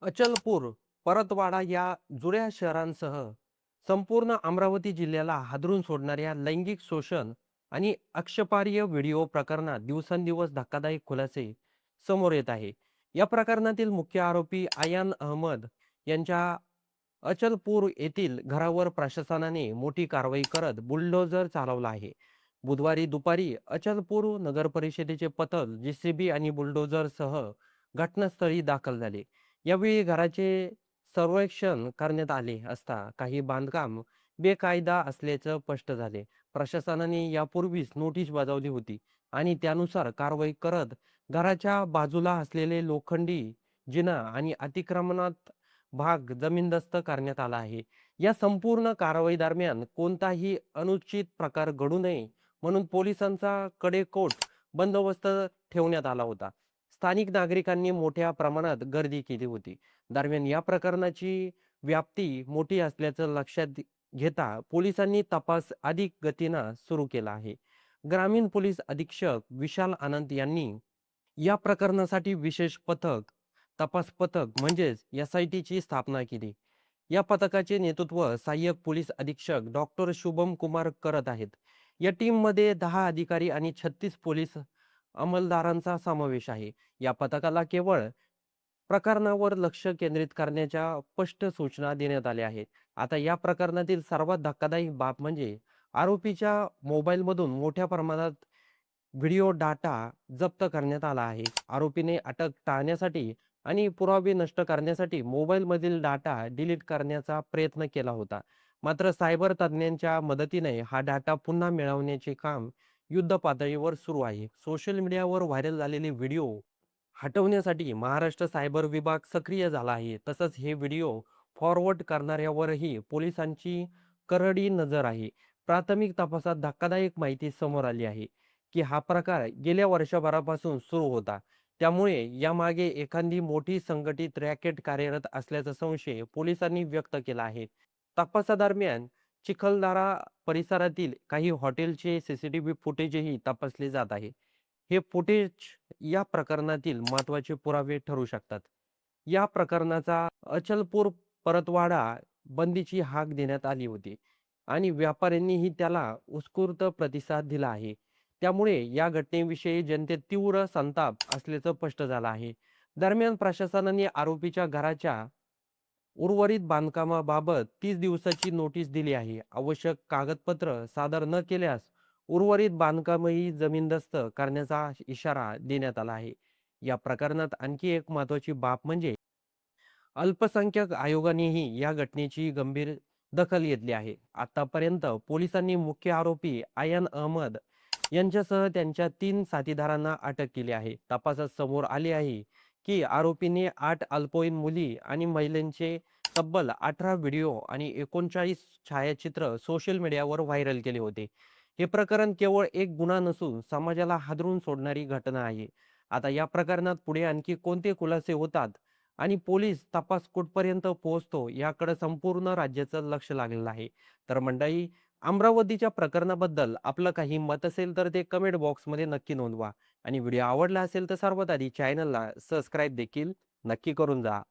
अचलपूर, परतवाडा या जुन्या शहरांसह संपूर्ण अमरावती जिल्ह्याला हादरून सोडणाऱ्या लैंगिक शोषण आणि आक्षेपार्ह व्हिडिओ प्रकरणात दिवसेंदिवस धक्कादायक खुलासे समोर येत आहे. या प्रकरणातील मुख्य आरोपी आयान अहमद यांच्या अचलपूर येथील घरावर प्रशासनाने मोठी कारवाई करत बुलडोझर चालवला आहे. बुधवारी दुपारी अचलपूर नगर परिषदेचे पथक जेसीबी आणि बुलडोझरसह घटनास्थळी दाखल झाले. यावेळी घराचे सर्वेक्षण करण्यात आले असता काही बांधकाम बेकायदा असल्याचं स्पष्ट झाले. प्रशासनाने यापूर्वीच नोटीस बजावली होती आणि त्यानुसार कारवाई करत घराच्या बाजूला असलेले लोखंडी जिना आणि अतिक्रमणात भाग जमीनदस्त करण्यात आला आहे. या संपूर्ण कारवाई दरम्यान कोणताही अनुचित प्रकार घडू नये म्हणून पोलिसांचा कडेकोट बंदोबस्त ठेवण्यात आला होता. स्थानिक नागरिकांनी मोठ्या प्रमाणात गर्दी केली होती. दरम्यान या प्रकरणाची व्याप्ती मोठी असल्याचं लक्षात घेता पोलिसांनी तपास अधिक गतीनं सुरू केला आहे. ग्रामीण पोलीस अधीक्षक विशाल आनंद यांनी या प्रकरणासाठी विशेष तपास पथक म्हणजेच एस-आय-टीची स्थापना केली. या पथकाचे नेतृत्व सहाय्यक पोलीस अधीक्षक डॉक्टर शुभम कुमार करत आहेत. या टीममध्ये 10 अधिकारी आणि 36 पोलीस अंमलदारांचा समावेश आहे. या पथकाला केवळ प्रकरणावर लक्ष केंद्रित करण्याच्या स्पष्ट सूचना देण्यात आल्या आहेत. आता या प्रकरणातील सर्वात धक्कादायक बाब म्हणजे आरोपीच्या मोबाईलमधून मोठ्या प्रमाणात व्हिडिओ डाटा जप्त करण्यात आला आहे. आरोपीने अटक टाळण्यासाठी आणि पुरावे नष्ट करण्यासाठी मोबाईलमधील डाटा डिलीट करण्याचा प्रयत्न केला होता. मात्र सायबर तज्ज्ञांच्या मदतीने हा डाटा पुन्हा मिळवण्याचे काम युद्ध पातळीवर सुरू आहे. सोशल मीडियावर व्हायरल झालेले व्हिडिओ हटवण्यासाठी महाराष्ट्र सायबर विभाग सक्रिय झाला आहे. तसंच हे व्हिडिओ फॉरवर्ड करणाऱ्यावरही पोलिसांची करडी नजर आहे. प्राथमिक तपासात धक्कादायक माहिती समोर आली आहे, की हा प्रकार गेल्या वर्षभरापासून सुरू होता. त्यामुळे यामागे एखादी मोठी संघटित रॅकेट कार्यरत असल्याचा संशय पोलिसांनी व्यक्त केला आहे. तपासादरम्यान चिखलदरा परिसरातील काही हॉटेलचे सीसीटीव्ही फुटेजही तपासले जात आहे. हे फुटेज या प्रकरणातील महत्त्वाचे पुरावे ठरू शकतात. या प्रकरणाचा अचलपूर परतवाडा बंदीची हाक देण्यात आली होती आणि व्यापाऱ्यांनीही त्याला उत्स्फूर्त प्रतिसाद दिला आहे. त्यामुळे या घटनेविषयी जनतेत तीव्र संताप असल्याचं स्पष्ट झालं आहे. दरम्यान प्रशासनाने आरोपीच्या घराच्या उर्वरित बांधकामाबाबत 30 दिवसाची नोटीस दिली आहे. आवश्यक कागदपत्र सादर न केल्यास उर्वरित बांधकामही जमीनदस्त करण्याचा इशारा देण्यात आला आहे. या प्रकरणात आणखी एक महत्त्वाची बाब म्हणजे अल्पसंख्याक आयोगानेही या घटनेची गंभीर दखल घेतली आहे. आतापर्यंत पोलिसांनी मुख्य आरोपी आयान अहमद यांच्यासह त्यांच्या 3 साथीदारांना अटक केली आहे. तपासात समोर आले आहे की आरोपीने 8 अल्पवयीन मुली आणि महिलांचे तब्बल 18 व्हिडिओ आणि 39 छायाचित्र सोशल मीडियावर व्हायरल केले होते. हे प्रकरण केवळ एक गुन्हा नसून समाजाला हादरून सोडणारी घटना आहे. आता या प्रकरणात पुढे आणखी कोणते खुलासे होतात आणि पोलीस तपास कुठपर्यंत पोहोचतो याकडे संपूर्ण राज्याचं लक्ष लागलेलं आहे. तर मंडळी, अमरावतीच्या प्रकरणाबद्दल आपलं काही मत असेल तर ते कमेंट बॉक्समध्ये नक्की नोंदवा आणि व्हिडिओ आवडला असेल तर सर्वात आधी चॅनलला सबस्क्राईब देखील नक्की करून जा.